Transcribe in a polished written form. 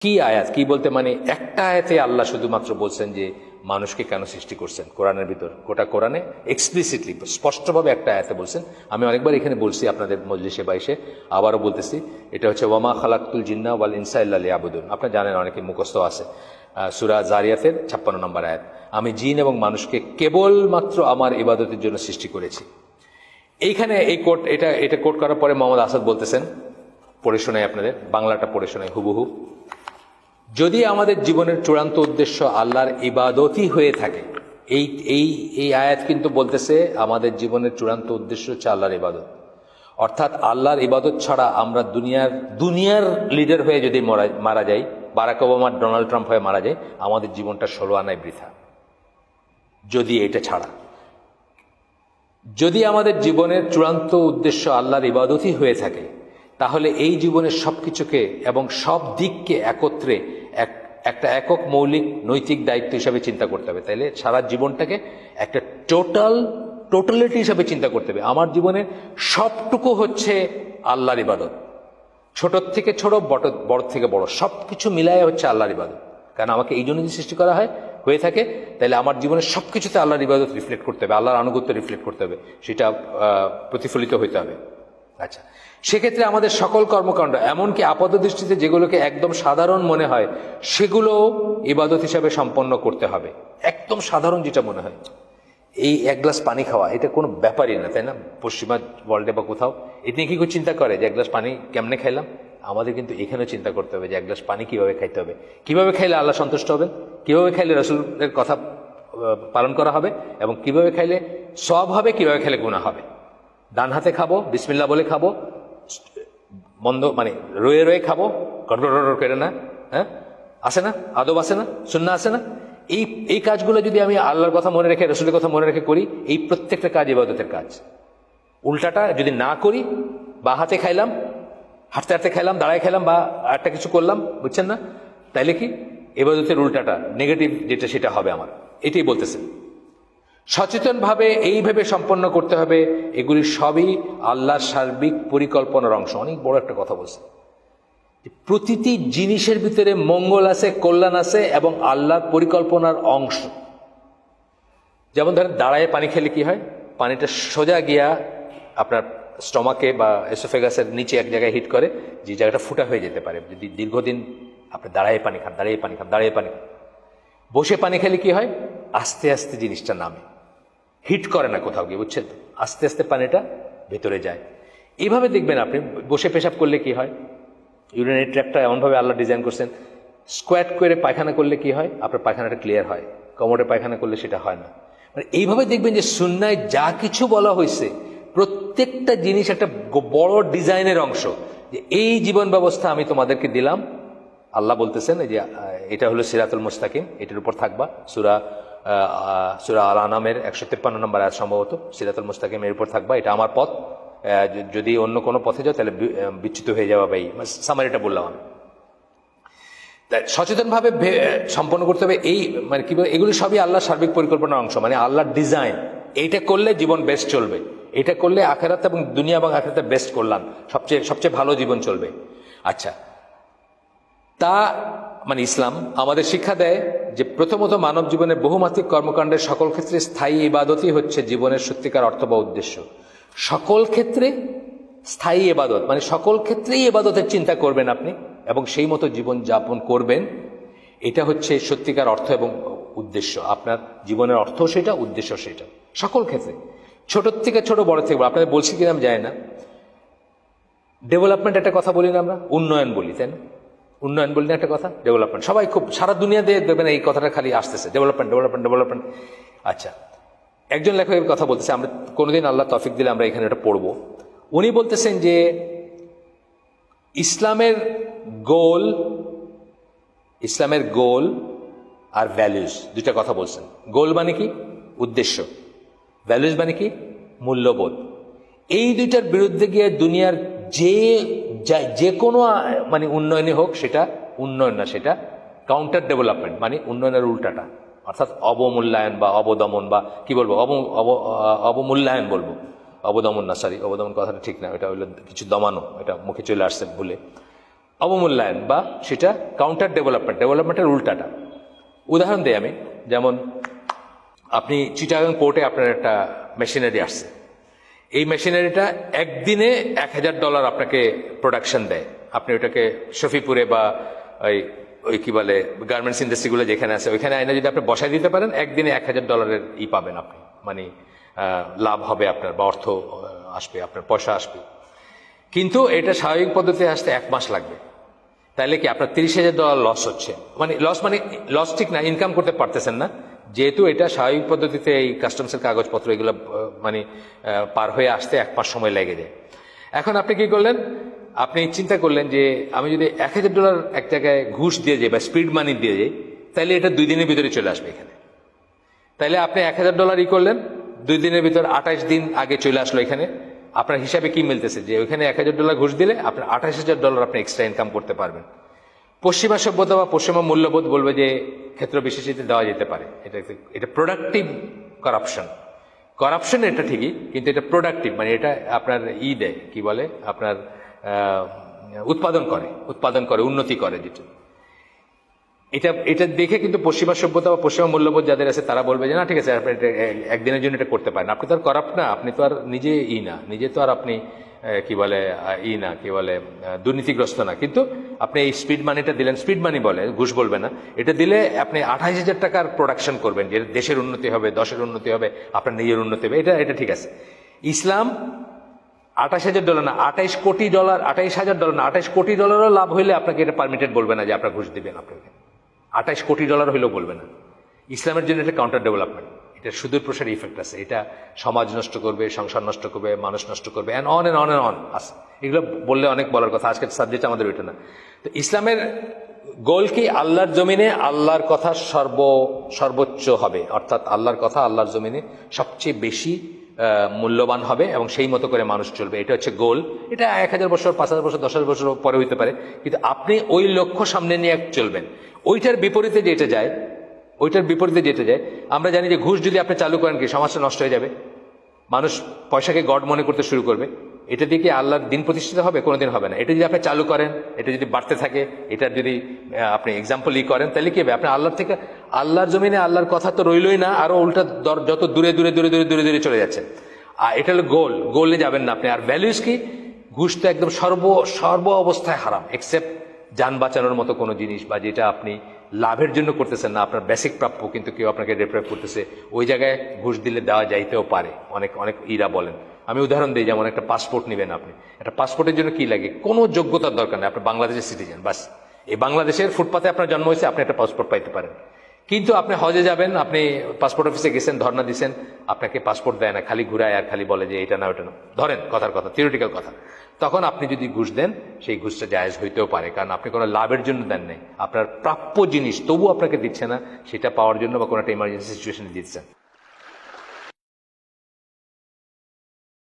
কি আয়াত, কি বলতে মানে একটা আয়াতে আল্লাহ শুধুমাত্র বলছেন যে মানুষকে কেন সৃষ্টি করছেন। কোরআনের ভিতর গোটা কোরআনে এক্সপ্লিসিটলি স্পষ্টভাবে একটা আয়াতে বলছেন। আমি অনেকবার এখানে বলছি আপনাদের মজলিসে বাইশে, আবারও বলতেছি। এটা হচ্ছে ওয়ামা খালাকতুল জিন্না ওয়াল ইনসা ইল্লা লিয়াবুদুন। আপনারা জানেন, অনেকে মুখস্থ আছে, সূরা জারিয়াতের 56 নম্বর আয়াত। আমি জিন এবং মানুষকে কেবলমাত্র আমার ইবাদতের জন্য সৃষ্টি করেছি। এইখানে এই কোট, এটা কোট করার পরে মোহাম্মদ আসাদ বলতেছেন, পড়ে শোনাই আপনাদের, বাংলাটা পড়ে শোনাই হুবহু। যদি আমাদের জীবনের চূড়ান্ত উদ্দেশ্য আল্লাহর ইবাদতই হয়ে থাকে, এই এই এই আয়াত কিন্তু বলতেছে আমাদের জীবনের চূড়ান্ত উদ্দেশ্য হচ্ছে আল্লাহর ইবাদত। অর্থাৎ আল্লাহর ইবাদত ছাড়া আমরা দুনিয়ার লিডার হয়ে যদি মারা যাই, বারাক ওবামা ডোনাল্ড ট্রাম্প হয়ে মারা যায়, আমাদের জীবনটা 16 আনায় বৃথা। যদি এটা ছাড়া, যদি আমাদের জীবনের চূড়ান্ত উদ্দেশ্য আল্লাহর ইবাদতই হয়ে থাকে, তাহলে এই জীবনের সবকিছুকে এবং সব দিককে একত্রে একটা একক মৌলিক নৈতিক দায়িত্ব হিসাবে চিন্তা করতে হবে। তাইলে সারা জীবনটাকে একটা টোটালিটি হিসাবে চিন্তা করতে হবে। আমার জীবনের সবটুকু হচ্ছে আল্লাহর ইবাদত, ছোট থেকে ছোট, বড় থেকে বড়, সবকিছু মিলায় হচ্ছে আল্লাহর ইবাদত। কারণ আমাকে এই জন্য যদি সৃষ্টি করা হয়ে থাকে, তাহলে আমার জীবনের সবকিছুতে আল্লাহর ইবাদত রিফ্লেক্ট করতে হবে, আল্লাহর আনুগত্য রিফ্লেক্ট করতে হবে, সেটা প্রতিফলিত হইতে হবে। আচ্ছা, সেক্ষেত্রে আমাদের সকল কর্মকাণ্ড, এমনকি আপাত দৃষ্টিতে যেগুলোকে একদম সাধারণ মনে হয়, সেগুলো ইবাদত হিসাবে সম্পন্ন করতে হবে। একদম সাধারণ যেটা মনে হয়, এই এক গ্লাস পানি খাওয়া, এটা কোনো ব্যাপারই না, তাই না? পশ্চিমা ওয়ার্ল্ডে বা কোথাও এটা নিয়ে কি কেউ চিন্তা করে যে এক গ্লাস পানি কেমনে খাইলাম? আমাদের কিন্তু এখানেও চিন্তা করতে হবে যে এক গ্লাস পানি কিভাবে খাইতে হবে, কিভাবে খাইলে আল্লাহ সন্তুষ্ট হবেন, কিভাবে খাইলে রাসূলের কথা পালন করা হবে, এবং কিভাবে খাইলে সওয়াব হবে, কিভাবে খাইলে গুনাহ হবে। ডান হাতে খাবো, বিসমিল্লাহ বলে খাবো, মন্দ মানে রয়ে রয়ে খাবো, গড়গড় করে না, হ্যাঁ, আসে না? আদব আসে না? সুন্নাহ আসে না? এই কাজগুলো যদি আমি আল্লাহর কথা মনে রেখে, রাসূলের কথা মনে রেখে করি, এই প্রত্যেকটা কাজ ইবাদতের কাজ। উল্টাটা যদি না করি, বা হাতে খাইলাম, হাঁটতে হাঁটতে খাইলাম, দাঁড়ায় খাইলাম, বা একটা কিছু করলাম, বুঝছেন না, তাইলে কি ইবাদতের উল্টাটা, নেগেটিভ যেটা, সেটা হবে আমার। এটাই বলতেছেন। সচেতনভাবে এইভাবে সম্পন্ন করতে হবে। এগুলি সবই আল্লাহর সার্বিক পরিকল্পনার অংশ। অনেক বড় একটা কথা বলছে, প্রতিটি জিনিসের ভিতরে মঙ্গল আছে, কল্যাণ আছে, এবং আল্লাহর পরিকল্পনার অংশ। যেমন ধরেন, দাঁড়ায় পানি খেলে কি হয়? পানিটা সোজা গিয়া আপনার স্টমাকে বা এসোফেগাসের নিচে এক জায়গায় হিট করে, যে জায়গাটা ফুটা হয়ে যেতে পারে যদি দীর্ঘদিন আপনি দাঁড়ায় পানি খান। বসে পানি খেলে কি হয়? আস্তে আস্তে জিনিসটা নামে, হিট করে না কোথাও গিয়ে, বুঝছেন তো? আস্তে আস্তে পানিটা ভেতরে যায়। এইভাবে দেখবেন আপনি বসে পেশাব করলে কি হয়? ইউরিনারি ট্র্যাক্টটা এমনভাবে আল্লাহ ডিজাইন করছেন, স্কোয়াট করে পায়খানা করলে কি হয়? আপনার পায়খানাটা ক্লিয়ার হয়। কোমরে পায়খানা করলে সেটা হয় না। মানে এইভাবে দেখবেন যে সুন্নায় যা কিছু বলা হয়েছে, প্রত্যেকটা জিনিস একটা বড় ডিজাইনের অংশ, যে এই জীবন ব্যবস্থা আমি তোমাদেরকে দিলাম। আল্লাহ বলতেছেন যে এটা হলো সিরাতুল মুস্তাকিম, এটার উপর থাকবা। সূরা আল আনামের 153 নম্বর আয়াত সম্ভবত, সিরাতুল মুস্তাকিম এর উপর থাকবা, এটা আমার পথ, যদি অন্য কোনো পথে যাও তাহলে বিচ্যুত হয়ে যাওয়া। ভাই সামারিটা বললাম আমি। সচেতনভাবে সম্পন্ন করতে হবে। এই মানে কি, এগুলি সবই আল্লাহর সার্বিক পরিকল্পনার অংশ, মানে আল্লাহর ডিজাইন। এইটা করলে জীবন বেস্ট চলবে, এটা করলে আখিরাত এবং দুনিয়া এবং আখিরাতে বেস্ট করলাম, সবচেয়ে ভালো জীবন চলবে। আচ্ছা, তা মানে ইসলাম আমাদের শিক্ষা দেয় যে প্রথমত মানব জীবনের বহুমাত্রিক কর্মকাণ্ডের সকল ক্ষেত্রে স্থায়ী ইবাদতই হচ্ছে জীবনের সত্যিকার অর্থ বা উদ্দেশ্য। সকল ক্ষেত্রে স্থায়ী ইবাদত মানে সকল ক্ষেত্রেই ইবাদতের চিন্তা করবেন আপনি, এবং সেই মতো জীবন যাপন করবেন। এটা হচ্ছে সত্যিকার অর্থ এবং উদ্দেশ্য। আপনার জীবনের অর্থ সেটা, উদ্দেশ্য সেটা, সকল ক্ষেত্রে, ছোট থেকে ছোট, বড় থেকে বড়। আপনাদের বলছি কিনা আমি জানি না, ডেভেলপমেন্ট একটা কথা বলি না আমরা, উন্নয়ন বলি, তাই না? উন্নয়ন বলি না একটা কথা, ডেভেলপমেন্ট। সবাই খুব, সারা দুনিয়াতে দেখবেন এই কথাটা খালি আসতেছে, ডেভেলপমেন্ট। আচ্ছা, একজন লেখকের কথা বলতেছে, আমরা কোনোদিন আল্লাহ তৌফিক দিলে আমরা এখানে এটা পড়বো। উনি বলতেছেন যে ইসলামের গোল আর ভ্যালুজ, দুইটা কথা বলছেন। গোল মানে কি? উদ্দেশ্য। ভ্যালুজ মানে কি? মূল্যবোধ। এই দুইটার বিরুদ্ধে গিয়ে দুনিয়ার যে কোনো মানে উন্নয়নই হোক, সেটা উন্নয়ন না, সেটা কাউন্টার ডেভেলপমেন্ট, মানে উন্নয়নের উল্টাটা, অর্থাৎ অবমূল্যায়ন বা অবদমন, বা কি বলবো, অবমূল্যায়ন বলবো, অবদমন না, সরি, অবদমন কথাটা ঠিক না, এটা হইলো কিছু দমানো, এটা মুখে চলে আসছে ভুলে। অবমূল্যায়ন বা সেটা কাউন্টার ডেভেলপমেন্টের উল্টাটা। উদাহরণ দিই আমি, যেমন আপনি চিটাগাং পোর্টে আপনার একটা মেশিনারি আসছে, এই মেশিনারিটা একদিনে $1000 আপনাকে প্রোডাকশন দেয়। আপনি ওটাকে শফিপুরে বা ওই ওই কি বলে গার্মেন্টস ইন্ডাস্ট্রিগুলো যেখানে আছে ওইখানে আইনে যদি আপনি বসাই দিতে পারেন, একদিনে $1000 পাবেন আপনি, মানে লাভ হবে আপনার, বা অর্থ আসবে, আপনার পয়সা আসবে। কিন্তু এটা স্বাভাবিক পদ্ধতিতে আসতে 1 মাস লাগবে। তাইলে কি আপনার $30,000 লস হচ্ছে, মানে লস ঠিক না, ইনকাম করতে পারতেছেন না, যেহেতু এটা স্বাভাবিক পদ্ধতিতে এই কাস্টমসের কাগজপত্র এগুলো মানে পার হয়ে আসতে 1 মাস সময় লেগে যায়। এখন আপনি কি করলেন, আপনি চিন্তা করলেন যে আমি যদি $1000 এক জায়গায় ঘুষ দিয়ে যাই বা স্পিড মানি দিয়ে যাই, তাহলে এটা 2 দিনের ভিতরে চলে আসবে এখানে। তাইলে আপনি $1000 করলেন, 2 দিনের ভিতর 28 দিন আগে চলে আসলো এখানে। আপনার হিসাবে কি মিলতেছে যে ওইখানে $1000 ঘুষ দিলে আপনার $28,000 আপনি এক্সট্রা ইনকাম করতে পারবেন। পশ্চিমা সভ্যতা বা পশ্চিমা মূল্যবোধ বলবে যে ক্ষেত্র বিশেষে দেওয়া যেতে পারে, এটা প্রোডাক্টিভ কারাপশন এটা ঠিকই, কিন্তু এটা প্রোডাক্টিভ, মানে এটা আপনার দেয় কি বলে আপনার উৎপাদন করে উন্নতি করে, যেটা এটা দেখে কিন্তু পশ্চিমা সভ্যতা বা পশ্চিমা মূল্যবোধ যাদের আছে তারা বলবে যে না ঠিক আছে, আপনি একদিনের জন্য এটা করতে পারেন, আপনি তো আর করাপ্ট না, আপনি তো আর নিজে তো আর আপনি কি বলে দুর্নীতিগ্রস্ত না, কিন্তু আপনি এই স্পিড মানিটা দিলেন, স্পিড মানি বলে, ঘুষ বলবে না, এটা দিলে আপনি 28,000 টাকার প্রোডাকশন করবেন, যে দেশের উন্নতি হবে, দশের উন্নতি হবে, আপনার নিজের উন্নতি হবে, এটা ঠিক আছে। ইসলাম $28,000 না, $28,000 না, $28,000,000 লাভ হইলে আপনাকে এটা পারমিটেড বলবে না যে আপনার ঘুষ দিবেন, আপনাকে $28,000,000 হইলেও বলবে না। ইসলামের জন্য এটা কাউন্টার ডেভেলপমেন্ট, এটা সুদূর প্রসারী ইফেক্ট আছে, এটা সমাজ নষ্ট করবে, সংসার নষ্ট করবে, মানুষ নষ্ট করবে, অ্যান্ড অন আছে। এগুলো বললে অনেক বলার কথা, আজকের সাবজেক্ট আমাদের ওইটা না। তো ইসলামের গোল কি, আল্লাহর জমিনে আল্লাহর কথা সর্বোচ্চ হবে, অর্থাৎ আল্লাহর কথা আল্লাহর জমিনে সবচেয়ে বেশি মূল্যবান হবে এবং সেই মতো করে মানুষ চলবে, এটা হচ্ছে গোল। এটা 1000 বছর, 5000 বছর, 10,000 বছর পরে হইতে পারে, কিন্তু আপনি ওই লক্ষ্য সামনে নিয়ে চলবেন। ওইটার বিপরীতে যেটা যায়, আমরা জানি যে ঘুষ যদি আপনি চালু করেন কি সমাজটা নষ্ট হয়ে যাবে, মানুষ পয়সাকে গড মনে করতে শুরু করবে। এটা দিয়ে কি আল্লাহর দিন প্রতিষ্ঠিত হবে? কোনোদিন হবে না। এটা যদি আপনি চালু করেন, এটা যদি বাড়তে থাকে, এটার যদি আপনি এক্সাম্পল করেন, তাহলে কি হবে, আপনি আল্লাহর জমিনে আল্লাহর কথা তো রইলই না, আরো উল্টা যত দূরে চলে যাচ্ছে। আর এটা হলো গোলে যাবেন না আপনি। আর ভ্যালুস কি, ঘুষ তো একদম সর্ব অবস্থায় হারাম, এক্সেপ্ট যান বাঁচানোর মতো কোনো জিনিস, বা যেটা আপনি লাভের জন্য করতেছেন না, আপনার বেসিক প্রাপ্য, কিন্তু কেউ আপনাকে ডেপ্রাইভ করতেছে, ওই জায়গায় ঘুষ দিলে দেওয়া যাইতেও পারে। অনেক বলেন, আমি উদাহরণ দিই, যেমন একটা পাসপোর্ট নেবেন আপনি, একটা পাসপোর্টের জন্য কি লাগে, কোনো যোগ্যতার দরকার নেই, আপনি বাংলাদেশের সিটিজেন, বাস এই বাংলাদেশের ফুটপাতে আপনার জন্ম হয়েছে, আপনি একটা পাসপোর্ট পাইতে পারেন। কিন্তু আপনি হজে যাবেন, আপনি পাসপোর্ট অফিসে গেছেন, ধর্ণা দিচ্ছেন, আপনাকে পাসপোর্ট দেয় না, খালি ঘুরায় আর খালি বলে যে এটা না ওটা না, ধরেন কথার কথা, থিওরিটিক্যাল কথা। তখন আপনি যদি ঘুষ দেন, সেই ঘুষটা জায়েজ হইতেও পারে, কারণ আপনি কোনো লাভের জন্য দেন নাই, আপনার প্রাপ্য জিনিস তবু আপনাকে দিচ্ছে না, সেটা পাওয়ার জন্য বা কোনো একটা ইমার্জেন্সি সিচুয়েশনে দিচ্ছেন।